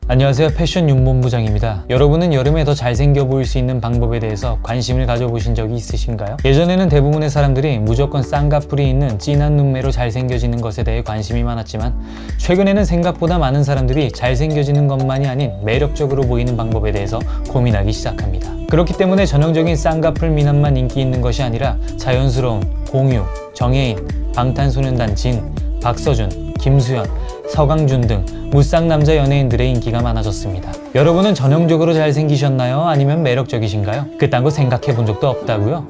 안녕하세요, 패션 윤본부장입니다. 여러분은 여름에 더 잘생겨 보일 수 있는 방법에 대해서 관심을 가져보신 적이 있으신가요? 예전에는 대부분의 사람들이 무조건 쌍꺼풀이 있는 진한 눈매로 잘생겨지는 것에 대해 관심이 많았지만 최근에는 생각보다 많은 사람들이 잘생겨지는 것만이 아닌 매력적으로 보이는 방법에 대해서 고민하기 시작합니다. 그렇기 때문에 전형적인 쌍꺼풀 미남만 인기 있는 것이 아니라 자연스러운 공유, 정혜인, 방탄소년단 진, 박서준, 김수현, 서강준 등 무쌍남자 연예인들의 인기가 많아졌습니다. 여러분은 전형적으로 잘생기셨나요? 아니면 매력적이신가요? 그딴 거 생각해 본 적도 없다고요?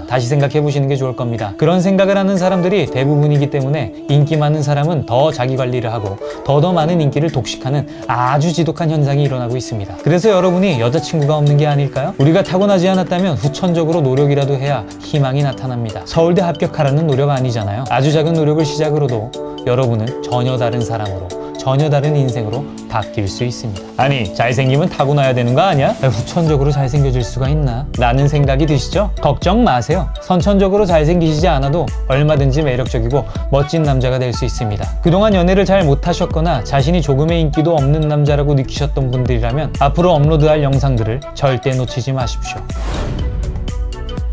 다시 생각해 보시는 게 좋을 겁니다. 그런 생각을 하는 사람들이 대부분이기 때문에 인기 많은 사람은 더 자기 관리를 하고 더 많은 인기를 독식하는 아주 지독한 현상이 일어나고 있습니다. 그래서 여러분이 여자친구가 없는 게 아닐까요? 우리가 타고나지 않았다면 후천적으로 노력이라도 해야 희망이 나타납니다. 서울대 합격하라는 노력 아니잖아요. 아주 작은 노력을 시작으로도 여러분은 전혀 다른 사람으로, 전혀 다른 인생으로 바뀔 수 있습니다. 아니, 잘생기면 타고나야 되는 거 아니야? 후천적으로 잘생겨질 수가 있나? 라는 생각이 드시죠? 걱정 마세요. 선천적으로 잘생기시지 않아도 얼마든지 매력적이고 멋진 남자가 될 수 있습니다. 그동안 연애를 잘 못하셨거나 자신이 조금의 인기도 없는 남자라고 느끼셨던 분들이라면 앞으로 업로드할 영상들을 절대 놓치지 마십시오.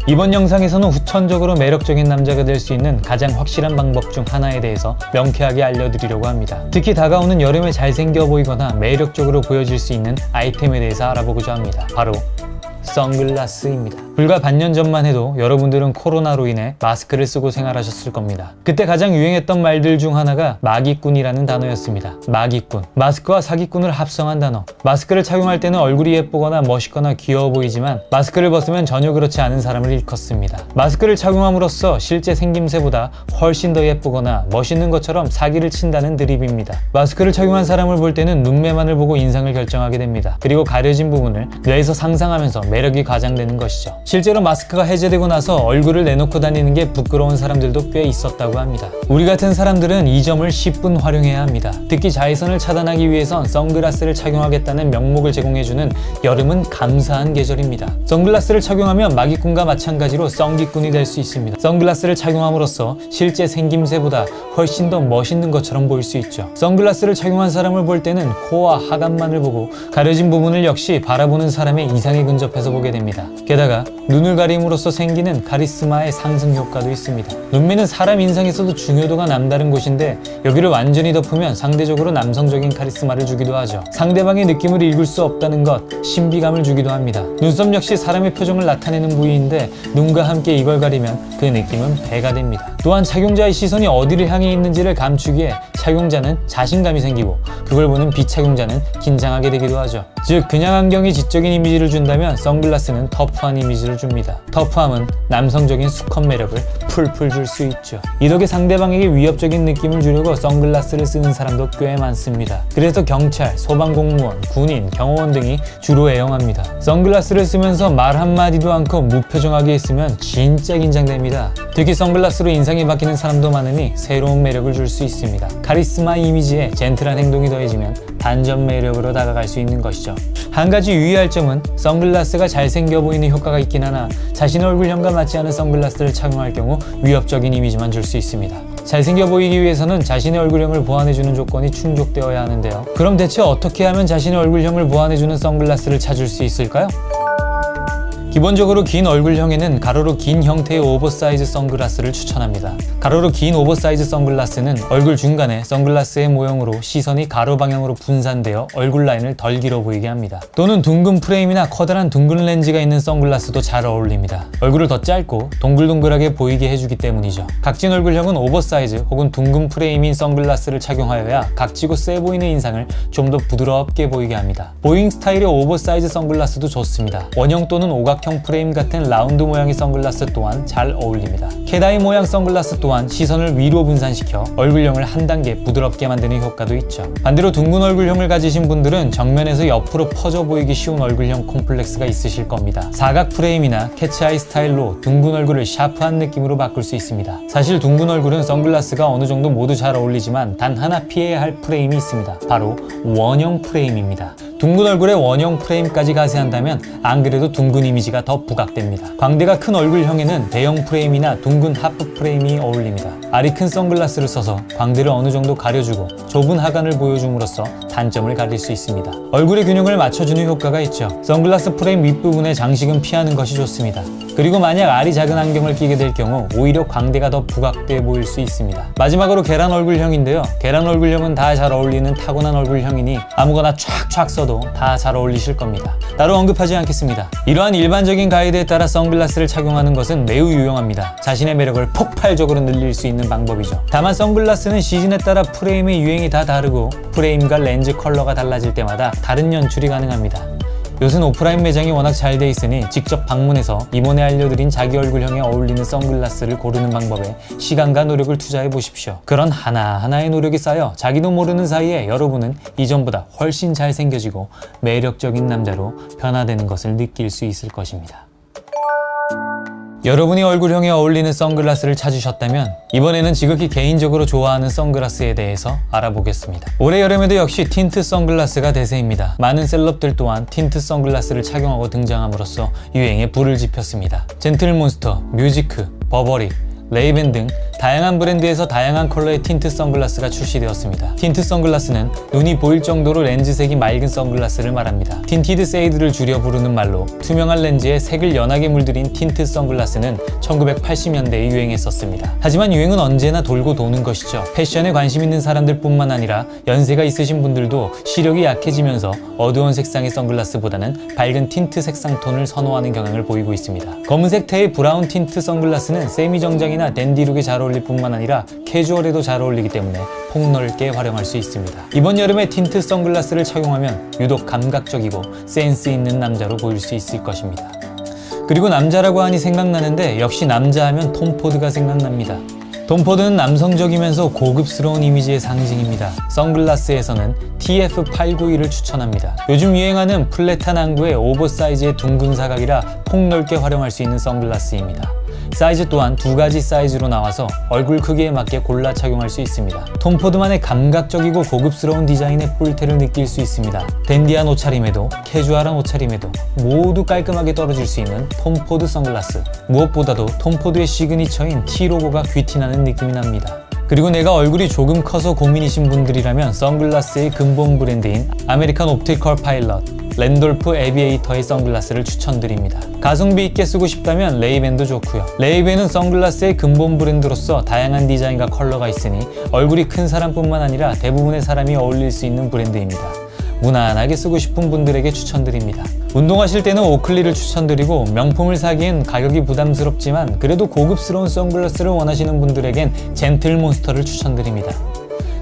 이번 영상에서는 후천적으로 매력적인 남자가 될 수 있는 가장 확실한 방법 중 하나에 대해서 명쾌하게 알려드리려고 합니다. 특히 다가오는 여름에 잘생겨 보이거나 매력적으로 보여질 수 있는 아이템에 대해서 알아보고자 합니다. 바로 선글라스입니다. 불과 반년 전만 해도 여러분들은 코로나로 인해 마스크를 쓰고 생활하셨을 겁니다. 그때 가장 유행했던 말들 중 하나가 마기꾼이라는 단어였습니다. 마기꾼, 마스크와 사기꾼을 합성한 단어. 마스크를 착용할 때는 얼굴이 예쁘거나 멋있거나 귀여워 보이지만 마스크를 벗으면 전혀 그렇지 않은 사람을 일컫습니다. 마스크를 착용함으로써 실제 생김새보다 훨씬 더 예쁘거나 멋있는 것처럼 사기를 친다는 드립입니다. 마스크를 착용한 사람을 볼 때는 눈매만을 보고 인상을 결정하게 됩니다. 그리고 가려진 부분을 뇌에서 상상하면서 매력이 과장되는 것이죠. 실제로 마스크가 해제되고 나서 얼굴을 내놓고 다니는 게 부끄러운 사람들도 꽤 있었다고 합니다. 우리 같은 사람들은 이 점을 10분 활용해야 합니다. 특히 자외선을 차단하기 위해선 선글라스를 착용하겠다는 명목을 제공해주는 여름은 감사한 계절입니다. 선글라스를 착용하면 마기꾼과 마찬가지로 썬기꾼이 될 수 있습니다. 선글라스를 착용함으로써 실제 생김새보다 훨씬 더 멋있는 것처럼 보일 수 있죠. 선글라스를 착용한 사람을 볼 때는 코와 하관만을 보고 가려진 부분을 역시 바라보는 사람의 이상에 근접해서 보게 됩니다. 게다가 눈을 가림으로써 생기는 카리스마의 상승 효과도 있습니다. 눈매는 사람 인상에서도 중요도가 남다른 곳인데 여기를 완전히 덮으면 상대적으로 남성적인 카리스마를 주기도 하죠. 상대방의 느낌을 읽을 수 없다는 것, 신비감을 주기도 합니다. 눈썹 역시 사람의 표정을 나타내는 부위인데 눈과 함께 이걸 가리면 그 느낌은 배가 됩니다. 또한 착용자의 시선이 어디를 향해 있는지를 감추기에 착용자는 자신감이 생기고 그걸 보는 비착용자는 긴장하게 되기도 하죠. 즉, 그냥 안경이 지적인 이미지를 준다면 선글라스는 터프한 이미지를 줍니다. 터프함은 남성적인 수컷 매력을 풀풀 줄 수 있죠. 이 덕에 상대방에게 위협적인 느낌을 주려고 선글라스를 쓰는 사람도 꽤 많습니다. 그래서 경찰, 소방공무원, 군인, 경호원 등이 주로 애용합니다. 선글라스를 쓰면서 말 한마디도 않고 무표정하게 있으면 진짜 긴장됩니다. 특히 선글라스로 인상이 바뀌는 사람도 많으니 새로운 매력을 줄 수 있습니다. 카리스마 이미지에 젠틀한 행동이 더해지면 반전 매력으로 다가갈 수 있는 것이죠. 한 가지 유의할 점은 선글라스가 잘생겨 보이는 효과가 있긴 하나 자신의 얼굴형과 맞지 않은 선글라스를 착용할 경우 위협적인 이미지만 줄 수 있습니다. 잘생겨 보이기 위해서는 자신의 얼굴형을 보완해주는 조건이 충족되어야 하는데요. 그럼 대체 어떻게 하면 자신의 얼굴형을 보완해주는 선글라스를 찾을 수 있을까요? 기본적으로 긴 얼굴형에는 가로로 긴 형태의 오버사이즈 선글라스를 추천합니다. 가로로 긴 오버사이즈 선글라스는 얼굴 중간에 선글라스의 모형으로 시선이 가로 방향으로 분산되어 얼굴 라인을 덜 길어 보이게 합니다. 또는 둥근 프레임이나 커다란 둥근 렌즈가 있는 선글라스도 잘 어울립니다. 얼굴을 더 짧고 동글동글하게 보이게 해주기 때문이죠. 각진 얼굴형은 오버사이즈 혹은 둥근 프레임인 선글라스를 착용하여야 각지고 세 보이는 인상을 좀 더 부드럽게 보이게 합니다. 보잉 스타일의 오버사이즈 선글라스도 좋습니다. 원형 또는 오각형 프레임 같은 라운드 모양의 선글라스 또한 잘 어울립니다. 캣아이 모양 선글라스 또한 시선을 위로 분산시켜 얼굴형을 한 단계 부드럽게 만드는 효과도 있죠. 반대로 둥근 얼굴형을 가지신 분들은 정면에서 옆으로 퍼져 보이기 쉬운 얼굴형 콤플렉스가 있으실 겁니다. 사각 프레임이나 캣아이 스타일로 둥근 얼굴을 샤프한 느낌으로 바꿀 수 있습니다. 사실 둥근 얼굴은 선글라스가 어느 정도 모두 잘 어울리지만 단 하나 피해야 할 프레임이 있습니다. 바로 원형 프레임입니다. 둥근 얼굴에 원형 프레임까지 가세한다면 안 그래도 둥근 이미지가 더 부각됩니다. 광대가 큰 얼굴형에는 대형 프레임이나 둥근 하프 프레임이 어울립니다. 알이 큰 선글라스를 써서 광대를 어느 정도 가려주고 좁은 하관을 보여줌으로써 단점을 가릴 수 있습니다. 얼굴의 균형을 맞춰주는 효과가 있죠. 선글라스 프레임 윗부분의 장식은 피하는 것이 좋습니다. 그리고 만약 알이 작은 안경을 끼게 될 경우 오히려 광대가 더 부각돼 보일 수 있습니다. 마지막으로 계란 얼굴형인데요. 계란 얼굴형은 다 잘 어울리는 타고난 얼굴형이니 아무거나 촥촥 써도 다 잘 어울리실 겁니다. 따로 언급하지 않겠습니다. 이러한 일반적인 가이드에 따라 선글라스를 착용하는 것은 매우 유용합니다. 자신의 매력을 폭발적으로 늘릴 수 있는 방법이죠. 다만 선글라스는 시즌에 따라 프레임의 유행이 다 다르고 프레임과 렌즈 컬러가 달라질 때마다 다른 연출이 가능합니다. 요즘 오프라인 매장이 워낙 잘 돼 있으니 직접 방문해서 이번에 알려드린 자기 얼굴형에 어울리는 선글라스를 고르는 방법에 시간과 노력을 투자해 보십시오. 그런 하나하나의 노력이 쌓여 자기도 모르는 사이에 여러분은 이전보다 훨씬 잘생겨지고 매력적인 남자로 변화되는 것을 느낄 수 있을 것입니다. 여러분이 얼굴형에 어울리는 선글라스를 찾으셨다면 이번에는 지극히 개인적으로 좋아하는 선글라스에 대해서 알아보겠습니다. 올해 여름에도 역시 틴트 선글라스가 대세입니다. 많은 셀럽들 또한 틴트 선글라스를 착용하고 등장함으로써 유행에 불을 지폈습니다. 젠틀몬스터, 뮤지크, 버버리, 레이벤 등 다양한 브랜드에서 다양한 컬러의 틴트 선글라스가 출시되었습니다. 틴트 선글라스는 눈이 보일 정도로 렌즈색이 맑은 선글라스를 말합니다. 틴티드 세이드를 줄여 부르는 말로 투명한 렌즈에 색을 연하게 물들인 틴트 선글라스는 1980년대에 유행했었습니다. 하지만 유행은 언제나 돌고 도는 것이죠. 패션에 관심 있는 사람들 뿐만 아니라 연세가 있으신 분들도 시력이 약해지면서 어두운 색상의 선글라스보다는 밝은 틴트 색상 톤을 선호하는 경향을 보이고 있습니다. 검은색 테의 브라운 틴트 선글라스는 세미 정장이나 댄디룩에 잘 어울릴 뿐만 아니라 캐주얼에도 잘 어울리기 때문에 폭넓게 활용할 수 있습니다. 이번 여름에 틴트 선글라스를 착용하면 유독 감각적이고 센스 있는 남자로 보일 수 있을 것입니다. 그리고 남자라고 하니 생각나는데 역시 남자 하면 톰 포드가 생각납니다. 톰 포드는 남성적이면서 고급스러운 이미지의 상징입니다. 선글라스에서는 TF892를 추천합니다. 요즘 유행하는 플랫한 안구의 오버사이즈의 둥근 사각이라 폭넓게 활용할 수 있는 선글라스입니다. 사이즈 또한 두 가지 사이즈로 나와서 얼굴 크기에 맞게 골라 착용할 수 있습니다. 톰 포드만의 감각적이고 고급스러운 디자인의 뿔테를 느낄 수 있습니다. 댄디한 옷차림에도 캐주얼한 옷차림에도 모두 깔끔하게 떨어질 수 있는 톰 포드 선글라스. 무엇보다도 톰 포드의 시그니처인 T 로고가 귀티나는 느낌이 납니다. 그리고 내가 얼굴이 조금 커서 고민이신 분들이라면 선글라스의 근본 브랜드인 아메리칸 옵티컬 파일럿, 랜돌프 에비에이터의 선글라스를 추천드립니다. 가성비 있게 쓰고 싶다면 레이벤도 좋고요. 레이벤은 선글라스의 근본 브랜드로서 다양한 디자인과 컬러가 있으니 얼굴이 큰 사람뿐만 아니라 대부분의 사람이 어울릴 수 있는 브랜드입니다. 무난하게 쓰고 싶은 분들에게 추천드립니다. 운동하실 때는 오클리를 추천드리고 명품을 사기엔 가격이 부담스럽지만 그래도 고급스러운 선글라스를 원하시는 분들에겐 젠틀몬스터를 추천드립니다.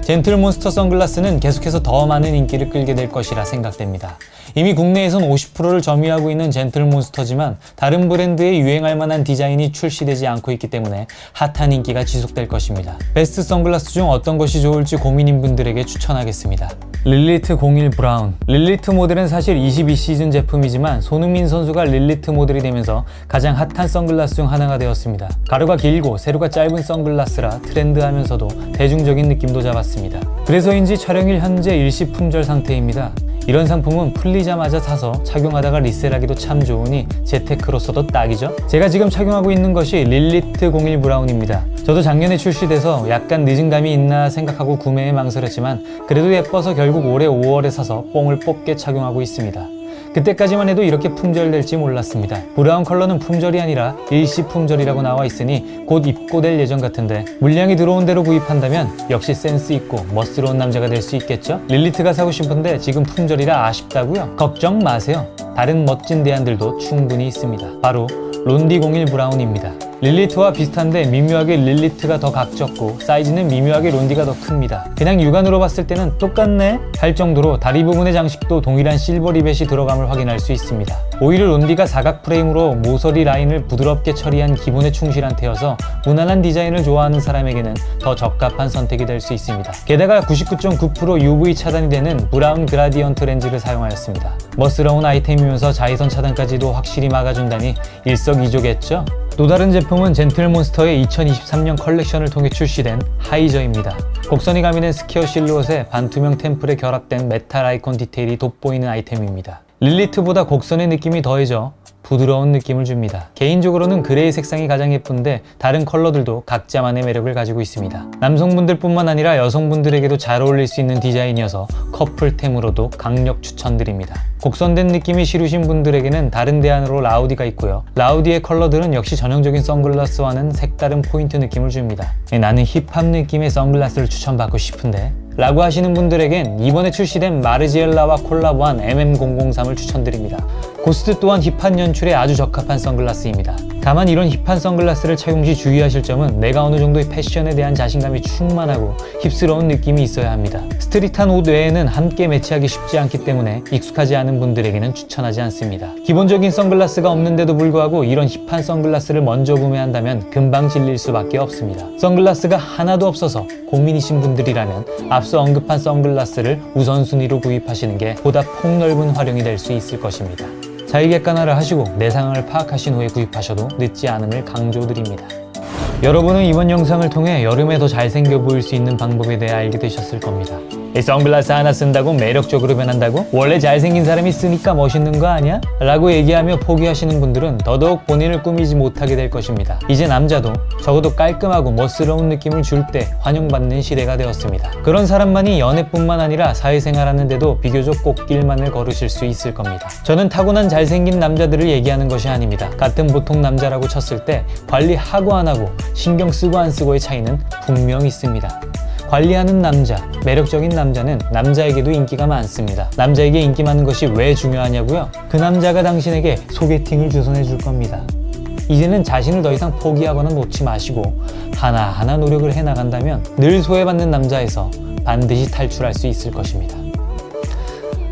젠틀몬스터 선글라스는 계속해서 더 많은 인기를 끌게 될 것이라 생각됩니다. 이미 국내에선 50%를 점유하고 있는 젠틀몬스터지만 다른 브랜드에 유행할 만한 디자인이 출시되지 않고 있기 때문에 핫한 인기가 지속될 것입니다. 베스트 선글라스 중 어떤 것이 좋을지 고민인 분들에게 추천하겠습니다. 릴리트 01 브라운. 릴리트 모델은 사실 22시즌 제품이지만 손흥민 선수가 릴리트 모델이 되면서 가장 핫한 선글라스 중 하나가 되었습니다. 가루가 길고 세로가 짧은 선글라스라 트렌드하면서도 대중적인 느낌도 잡았습니다. 그래서인지 촬영일 현재 일시 품절 상태입니다. 이런 상품은 풀리자마자 사서 착용하다가 리셀하기도 참 좋으니 재테크로서도 딱이죠? 제가 지금 착용하고 있는 것이 릴리트 01 브라운입니다. 저도 작년에 출시돼서 약간 늦은 감이 있나 생각하고 구매에 망설였지만 그래도 예뻐서 결국 올해 5월에 사서 뽕을 뽑게 착용하고 있습니다. 그때까지만 해도 이렇게 품절될지 몰랐습니다. 브라운 컬러는 품절이 아니라 일시 품절이라고 나와 있으니 곧 입고될 예정 같은데 물량이 들어온 대로 구입한다면 역시 센스 있고 멋스러운 남자가 될 수 있겠죠? 릴리트가 사고 싶은데 지금 품절이라 아쉽다고요? 걱정 마세요. 다른 멋진 대안들도 충분히 있습니다. 바로 론디 01 브라운입니다. 릴리트와 비슷한데 미묘하게 릴리트가 더 각졌고 사이즈는 미묘하게 론디가 더 큽니다. 그냥 육안으로 봤을 때는 똑같네? 할 정도로 다리 부분의 장식도 동일한 실버 리벳이 들어감을 확인할 수 있습니다. 오히려 론디가 사각 프레임으로 모서리 라인을 부드럽게 처리한 기본에 충실한 테여서 무난한 디자인을 좋아하는 사람에게는 더 적합한 선택이 될 수 있습니다. 게다가 99.9% UV 차단이 되는 브라운 그라디언트 렌즈를 사용하였습니다. 멋스러운 아이템이면서 자외선 차단까지도 확실히 막아준다니 일석이조겠죠? 또 다른 제품은 젠틀몬스터의 2023년 컬렉션을 통해 출시된 하이저입니다. 곡선이 가미된 스퀘어 실루엣에 반투명 템플에 결합된 메탈 아이콘 디테일이 돋보이는 아이템입니다. 릴리트보다 곡선의 느낌이 더해져 부드러운 느낌을 줍니다. 개인적으로는 그레이 색상이 가장 예쁜데 다른 컬러들도 각자만의 매력을 가지고 있습니다. 남성분들뿐만 아니라 여성분들에게도 잘 어울릴 수 있는 디자인이어서 커플템으로도 강력 추천드립니다. 곡선된 느낌이 싫으신 분들에게는 다른 대안으로 라우디가 있고요. 라우디의 컬러들은 역시 전형적인 선글라스와는 색다른 포인트 느낌을 줍니다. 나는 힙합 느낌의 선글라스를 추천받고 싶은데 라고 하시는 분들에겐 이번에 출시된 마르지엘라와 콜라보한 MM003을 추천드립니다. 고스트 또한 힙한 연출에 아주 적합한 선글라스입니다. 다만 이런 힙한 선글라스를 착용 시 주의하실 점은 내가 어느 정도의 패션에 대한 자신감이 충만하고 힙스러운 느낌이 있어야 합니다. 스트릿한 옷 외에는 함께 매치하기 쉽지 않기 때문에 익숙하지 않은 분들에게는 추천하지 않습니다. 기본적인 선글라스가 없는데도 불구하고 이런 힙한 선글라스를 먼저 구매한다면 금방 질릴 수밖에 없습니다. 선글라스가 하나도 없어서 고민이신 분들이라면 앞서 언급한 선글라스를 우선순위로 구입하시는 게 보다 폭넓은 활용이 될 수 있을 것입니다. 자기객관화를 하시고 내 상황을 파악하신 후에 구입하셔도 늦지 않음을 강조드립니다. 여러분은 이번 영상을 통해 여름에 더 잘생겨 보일 수 있는 방법에 대해 알게 되셨을 겁니다. 이 선글라스 하나 쓴다고 매력적으로 변한다고? 원래 잘생긴 사람이 쓰니까 멋있는 거 아니야? 라고 얘기하며 포기하시는 분들은 더더욱 본인을 꾸미지 못하게 될 것입니다. 이제 남자도 적어도 깔끔하고 멋스러운 느낌을 줄 때 환영받는 시대가 되었습니다. 그런 사람만이 연애뿐만 아니라 사회생활하는 데도 비교적 꽃길만을 걸으실 수 있을 겁니다. 저는 타고난 잘생긴 남자들을 얘기하는 것이 아닙니다. 같은 보통 남자라고 쳤을 때 관리하고 안 하고 신경 쓰고 안 쓰고의 차이는 분명 있습니다. 관리하는 남자, 매력적인 남자는 남자에게도 인기가 많습니다. 남자에게 인기 많은 것이 왜 중요하냐고요? 그 남자가 당신에게 소개팅을 주선해 줄 겁니다. 이제는 자신을 더 이상 포기하거나 놓지 마시고 하나하나 노력을 해나간다면 늘 소외받는 남자에서 반드시 탈출할 수 있을 것입니다.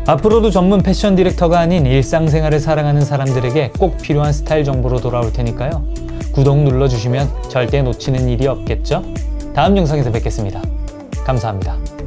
앞으로도 전문 패션 디렉터가 아닌 일상생활을 사랑하는 사람들에게 꼭 필요한 스타일 정보로 돌아올 테니까요. 구독 눌러주시면 절대 놓치는 일이 없겠죠? 다음 영상에서 뵙겠습니다. 감사합니다.